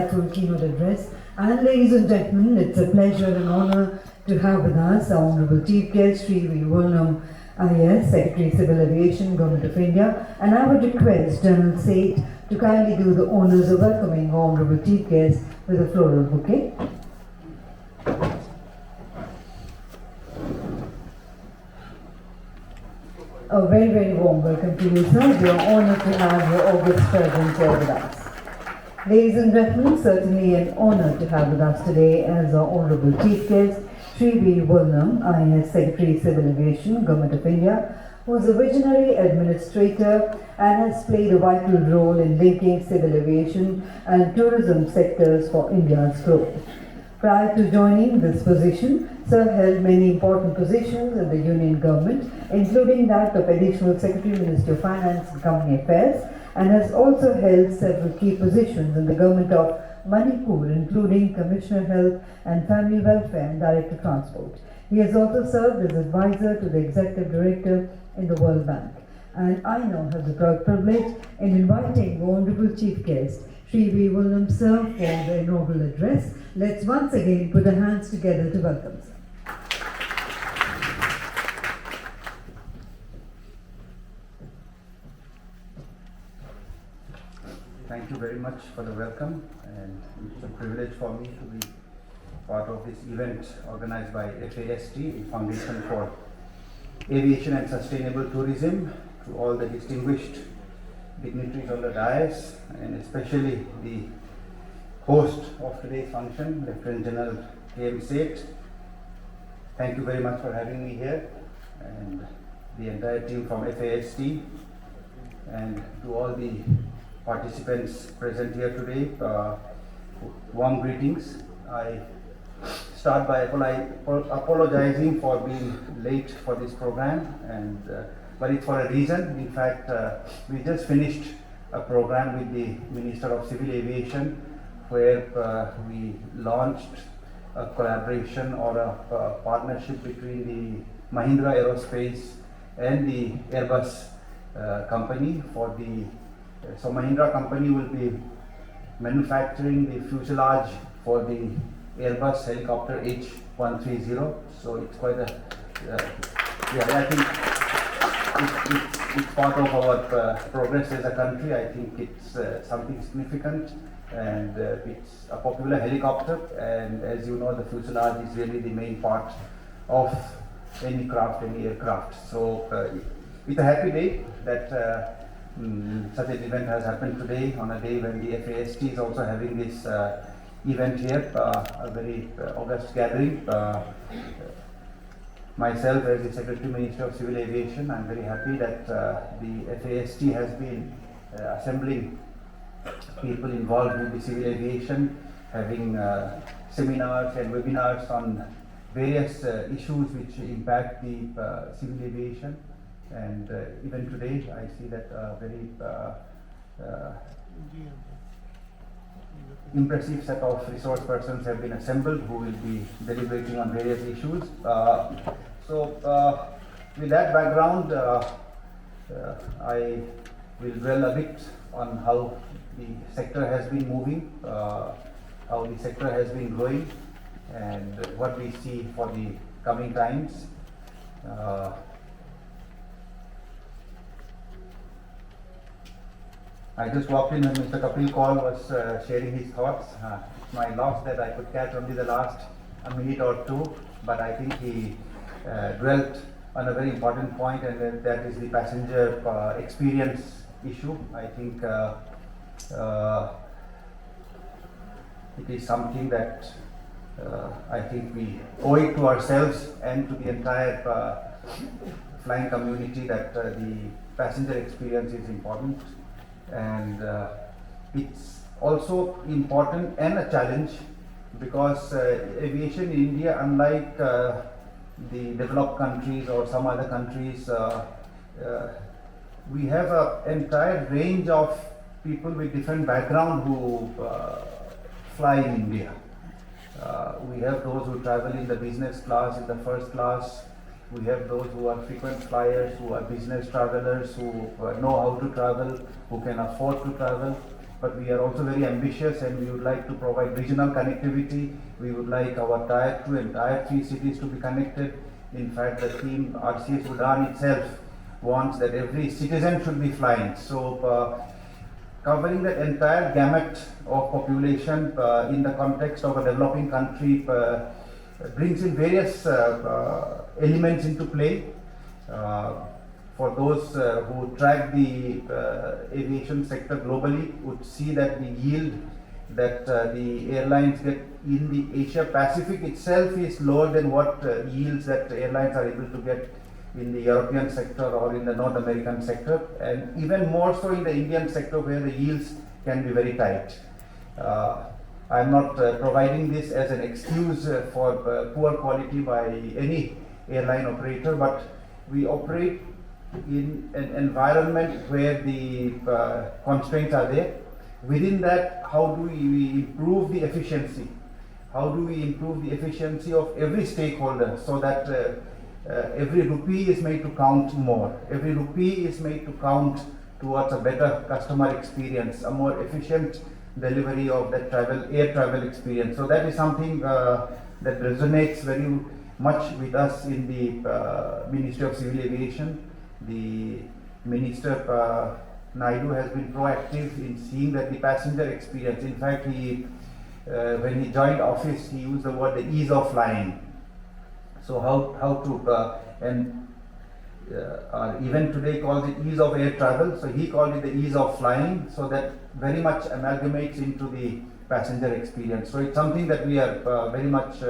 Full keynote address. And ladies and gentlemen, it's a pleasure and honor to have with us our Honorable Chief Guest, Sri V. Vulnam, IAS, Secretary Civil Aviation, Government of India. And I would request General Seth to kindly do the honors of welcoming our Honorable Chief Guest with a floral bouquet. A very, very warm welcome to you, sir. We are honored to have your august presence here with us. Ladies and gentlemen, certainly an honor to have with us today as our Honorable Chief Guest, Sri V. Vulnam, IAS Secretary Civil Aviation, Government of India, who is a visionary administrator and has played a vital role in linking civil aviation and tourism sectors for India's growth. Prior to joining this position, Sir held many important positions in the Union government, including that of Additional Secretary, Ministry of Finance and Company Affairs, and has also held several key positions in the government of Manipur, including Commissioner Health and Family Welfare and Director Transport. He has also served as advisor to the Executive Director in the World Bank. And I now have the proud privilege in inviting the Honorable Chief Guest, Sri V. Vulnam, sir, for the inaugural address. Let's once again put our hands together to welcome sir. Thank you very much for the welcome, and it's a privilege for me to be part of this event organized by FAST, Foundation for Aviation and Sustainable Tourism, to all the distinguished dignitaries on the dais, and especially the host of today's function, Lieutenant General K.M. Seth. Thank you very much for having me here, and the entire team from FAST, and to all the participants present here today, warm greetings. I start by apologizing for being late for this program, and but it's for a reason. In fact, we just finished a program with the Minister of Civil Aviation where we launched a collaboration or a partnership between the Mahindra Aerospace and the Airbus company for the so Mahindra company will be manufacturing the fuselage for the Airbus helicopter H130. So it's quite a I think it's part of our progress as a country. I think it's something significant, and it's a popular helicopter. And as you know, the fuselage is really the main part of any craft, any aircraft. So it's a happy day that. Such an event has happened today on a day when the FAST is also having this event here, a very august gathering. Myself as the Secretary Minister of Civil Aviation, I'm very happy that the FAST has been assembling people involved with the civil aviation, having seminars and webinars on various issues which impact the civil aviation. And even today, I see that very impressive set of resource persons have been assembled who will be deliberating on various issues. So, with that background, I will dwell a bit on how the sector has been moving, how the sector has been growing, and what we see for the coming times. I just walked in when Mr. Kapil Kaul was sharing his thoughts. It's my loss that I could catch only the last a minute or two, but I think he dwelt on a very important point, and that is the passenger experience issue. I think it is something that I think we owe it to ourselves and to the entire flying community that the passenger experience is important. And it's also important and a challenge because aviation in India, unlike the developed countries or some other countries, we have an entire range of people with different background who fly in India. We have those who travel in the business class, in the first class. We have those who are frequent flyers, who are business travelers, who know how to travel, who can afford to travel. but we are also very ambitious, and we would like to provide regional connectivity. We would like our Tier 2 and Tier 3 cities to be connected. In fact, the team RCS Udan itself wants that every citizen should be flying. So covering the entire gamut of population in the context of a developing country brings in various elements into play. For those who track the aviation sector globally would see that the yield that the airlines get in the Asia Pacific itself is lower than what yields that airlines are able to get in the European sector or in the North American sector, and even more so in the Indian sector where the yields can be very tight. I am not providing this as an excuse for poor quality by any airline operator, but we operate in an environment where the constraints are there. Within that, how do we improve the efficiency? How do we improve the efficiency of every stakeholder so that every rupee is made to count more? Every rupee is made to count towards a better customer experience, a more efficient delivery of that air travel experience. So that is something that resonates very much with us in the Ministry of Civil Aviation. The Minister Naidu has been proactive in seeing that the passenger experience. In fact, when he joined office, he used the word the ease of flying. So how to and our event today calls it ease of air travel. So he called it the ease of flying. So that very much amalgamates into the passenger experience. So it's something that we are very much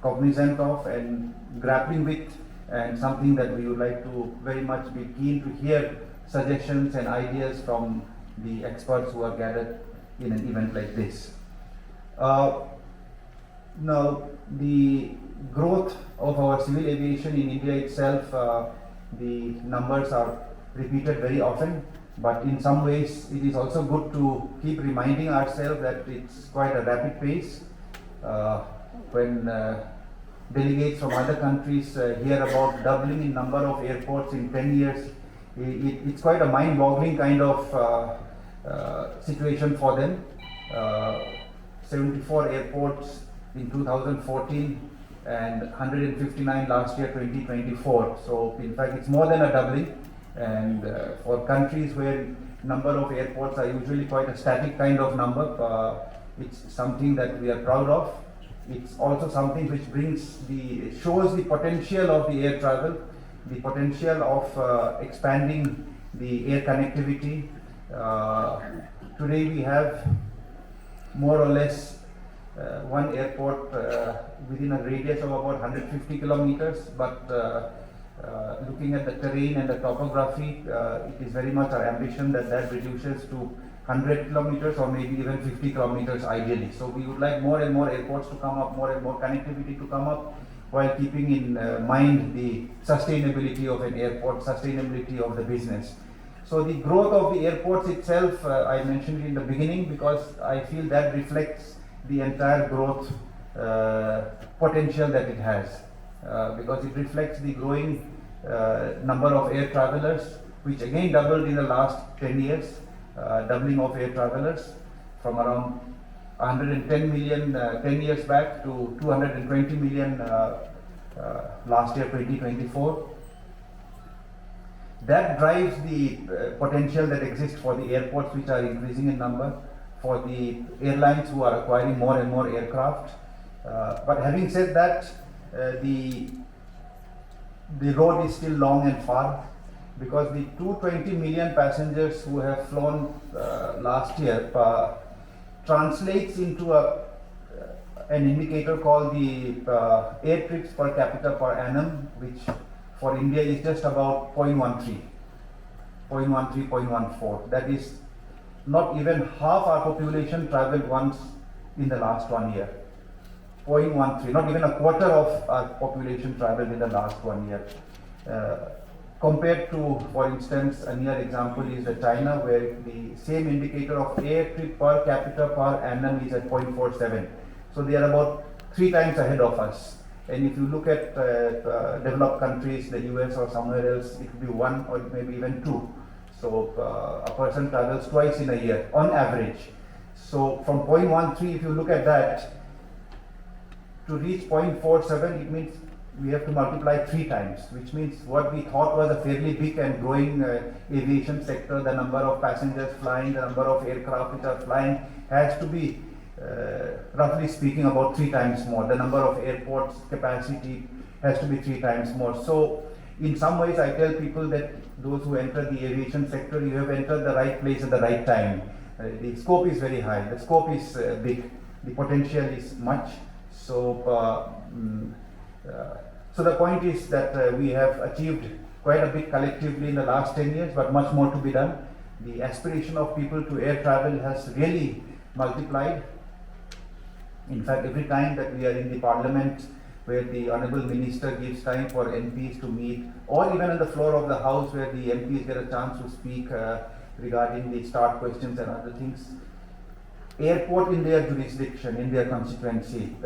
cognizant of and grappling with, and something that we would like to very much be keen to hear suggestions and ideas from the experts who are gathered in an event like this. Now, the growth of our civil aviation in India itself, the numbers are repeated very often, but in some ways it is also good to keep reminding ourselves that it's quite a rapid pace. When delegates from other countries hear about doubling in number of airports in 10 years, it's quite a mind-boggling kind of situation for them. 74 airports in 2014 and 159 last year, 2024. So in fact it's more than a doubling, and for countries where number of airports are usually quite a static kind of number, it's something that we are proud of. It's also something which shows the potential of the air travel, the potential of expanding the air connectivity. Today we have more or less one airport within a radius of about 150 kilometers, but looking at the terrain and the topography, it is very much our ambition that reduces to 100 kilometers or maybe even 50 kilometers ideally. So we would like more and more airports to come up, more and more connectivity to come up, while keeping in mind the sustainability of an airport, sustainability of the business. So the growth of the airports itself, I mentioned it in the beginning because I feel that reflects the entire growth potential that it has, because it reflects the growing number of air travelers, which again doubled in the last 10 years. Doubling of air travelers from around 110 million 10 years back to 220 million last year, 2024. That drives the potential that exists for the airports, which are increasing in number, for the airlines who are acquiring more and more aircraft. But having said that, the road is still long and far, because the 220 million passengers who have flown last year translates into an indicator called the air trips per capita per annum, which for India is just about 0.13, 0.14. That is not even half our population traveled once in the last 1 year. 0.13, not even a quarter of our population traveled in the last 1 year. Compared to, for instance, a near example is China, where the same indicator of air trip per capita per annum is at 0.47. So they are about 3 times ahead of us. And if you look at developed countries, the US or somewhere else, it could be 1 or maybe even 2. So a person travels twice in a year on average. So from 0.13, if you look at that, to reach 0.47, it means we have to multiply 3 times, which means what we thought was a fairly big and growing aviation sector, the number of passengers flying, the number of aircraft which are flying, has to be roughly speaking about 3 times more. The number of airports capacity has to be 3 times more. So in some ways I tell people that those who enter the aviation sector, you have entered the right place at the right time. The scope is very high, the scope is big, the potential is much. So so the point is that we have achieved quite a bit collectively in the last 10 years, but much more to be done. The aspiration of people to air travel has really multiplied. In fact, every time that we are in the parliament where the honourable minister gives time for MPs to meet, or even on the floor of the house where the MPs get a chance to speak regarding the start questions and other things, airport in their jurisdiction, in their constituency,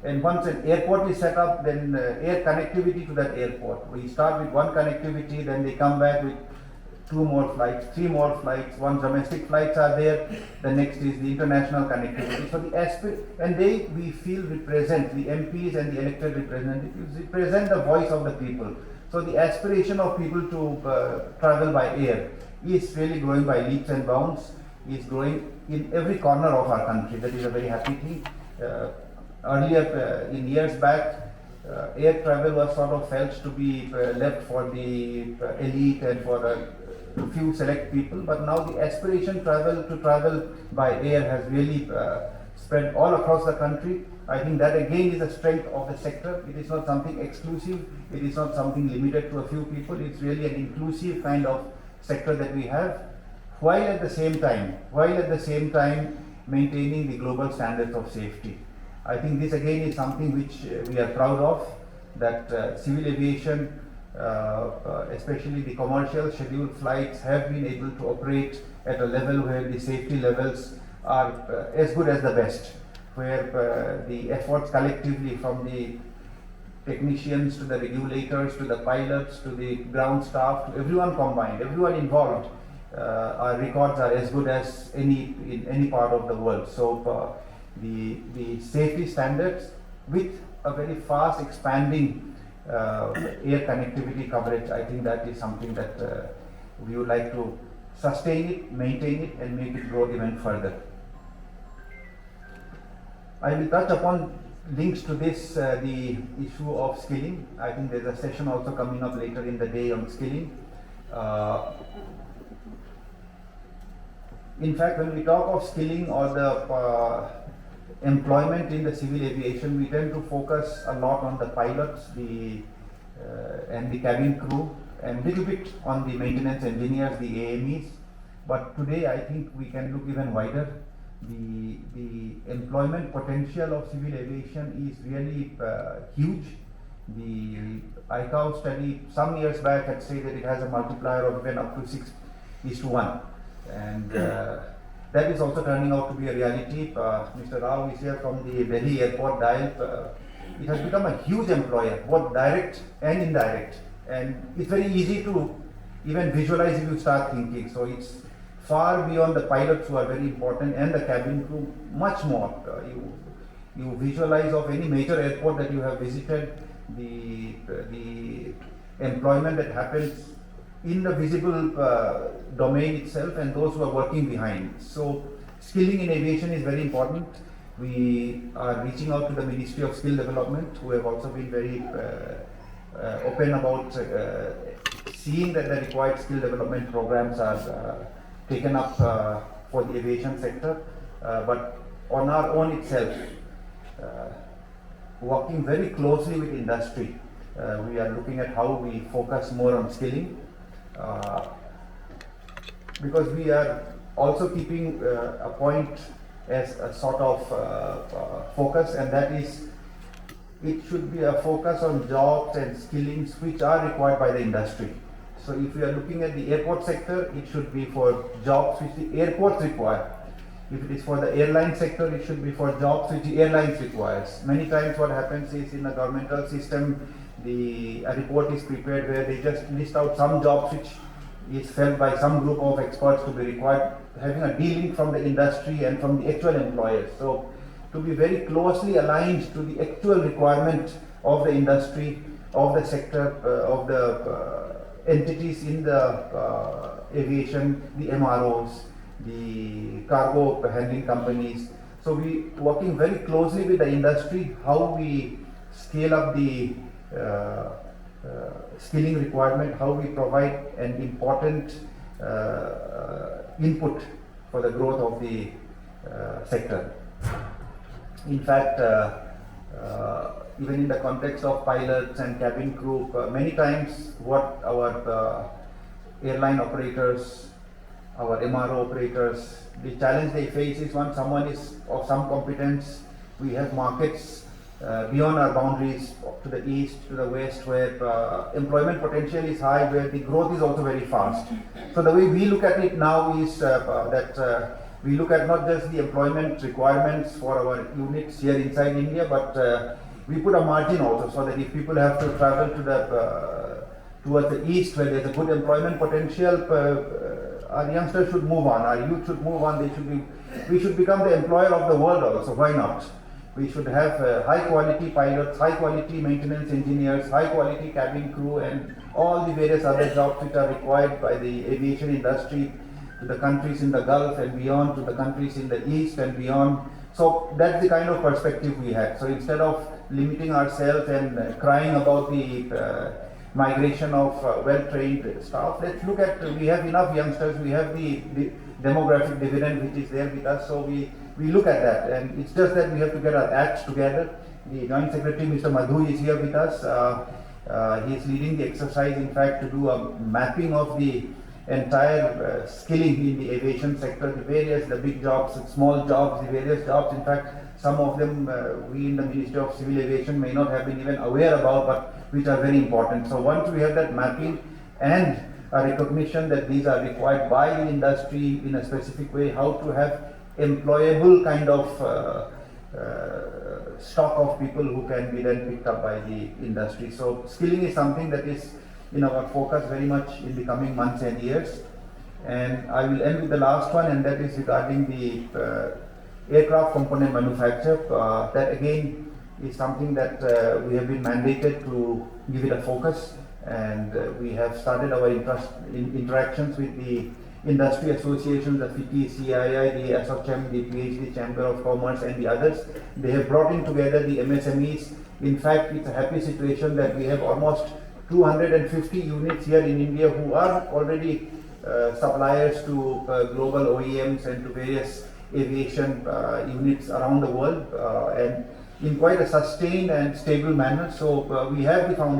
and once an airport is set up, then air connectivity to that airport. We start with one connectivity, then they come back with 2 more flights, 3 more flights. Once domestic flights are there, the next is the international connectivity. So and they, we feel, represent the MPs and the elected representatives, represent the voice of the people. So the aspiration of people to travel by air is really growing by leaps and bounds, is growing in every corner of our country. That is a very happy thing. Earlier, in years back, air travel was sort of felt to be left for the elite and for a few select people, but now the aspiration to travel by air has really spread all across the country. I think that again is a strength of the sector. It is not something exclusive, it is not something limited to a few people, it's really an inclusive kind of sector that we have, while at the same time maintaining the global standards of safety. I think this again is something which we are proud of, that civil aviation, especially the commercial scheduled flights, have been able to operate at a level where the safety levels are as good as the best, where the efforts collectively from the technicians to the regulators to the pilots to the ground staff to everyone combined, everyone involved, our records are as good as in any part of the world. So the safety standards with a very fast expanding air connectivity coverage, I think that is something that we would like to sustain it, maintain it, and make it grow even further. I will touch upon links to this, the issue of skilling. I think there's a session also coming up later in the day on skilling. In fact, when we talk of skilling or the employment in the civil aviation, we tend to focus a lot on the pilots, and the cabin crew, and a little bit on the maintenance engineers, the AMEs. But today I think we can look even wider. The employment potential of civil aviation is really huge. The ICAO study some years back had said that it has a multiplier of even up to 6:1, and that is also turning out to be a reality. Mr. Rao is here from the Delhi airport dial. It has become a huge employer, both direct and indirect, and it's very easy to even visualize if you start thinking. So it's far beyond the pilots, who are very important, and the cabin crew, much more. You visualize of any major airport that you have visited, the employment that happens in the visible domain itself, and those who are working behind. So skilling in aviation is very important. We are reaching out to the Ministry of Skill Development, who have also been very open about seeing that the required skill development programs are taken up for the aviation sector. But on our own itself, working very closely with industry, we are looking at how we focus more on skilling, because we are also keeping a point as a sort of focus, and that is, it should be a focus on jobs and skillings which are required by the industry. So if we are looking at the airport sector, it should be for jobs which the airports require. If it is for the airline sector, it should be for jobs which the airlines requires. Many times what happens is, in a governmental system, a report is prepared where they just list out some jobs which is felt by some group of experts to be required, having a dealing from the industry and from the actual employers. So to be very closely aligned to the actual requirement of the industry, of the sector, of the entities in the aviation, the MROs, the cargo handling companies. So we working very closely with the industry, how we scale up the skilling requirement, how we provide an important input for the growth of the sector. In fact, even in the context of pilots and cabin crew, many times what our airline operators, our MRO operators, the challenge they face is when someone is of some competence, we have markets beyond our boundaries to the east, to the west, where employment potential is high, where the growth is also very fast. So the way we look at it now is that we look at not just the employment requirements for our units here inside India, but we put a margin also, so that if people have to travel to the towards the east where there's a good employment potential, our youngsters should move on, our youth should move on. We should become the employer of the world also. Why not? We should have high quality pilots, high quality maintenance engineers, high quality cabin crew, and all the various other jobs which are required by the aviation industry to the countries in the Gulf and beyond, to the countries in the east and beyond. So that's the kind of perspective we had. So instead of limiting ourselves and crying about the migration of well-trained staff, let's look at, we have enough youngsters, we have the demographic dividend which is there with us, so we look at that, and it's just that we have to get our acts together. The Joint Secretary, Mr. Madhu, is here with us. He is leading the exercise, in fact, to do a mapping of the entire skilling in the aviation sector, the big jobs, the small jobs, the various jobs. In fact, some of them we in the Ministry of Civil Aviation may not have been even aware about, but which are very important. So once we have that mapping and a recognition that these are required by the industry in a specific way, how to have employable kind of stock of people who can be then picked up by the industry. So skilling is something that is in our focus very much in the coming months and years. And I will end with the last one, and that is regarding the aircraft component manufacture. That again is something that we have been mandated to give it a focus, and we have started our interactions with the industry associations, the FITI, CII, the ASSOCHAM, the PhD Chamber of Commerce, and the others. They have brought in together the MSMEs. In fact, it's a happy situation that we have almost 250 units here in India who are already suppliers to global OEMs and to various aviation units around the world, and in quite a sustained and stable manner. So we have the foundation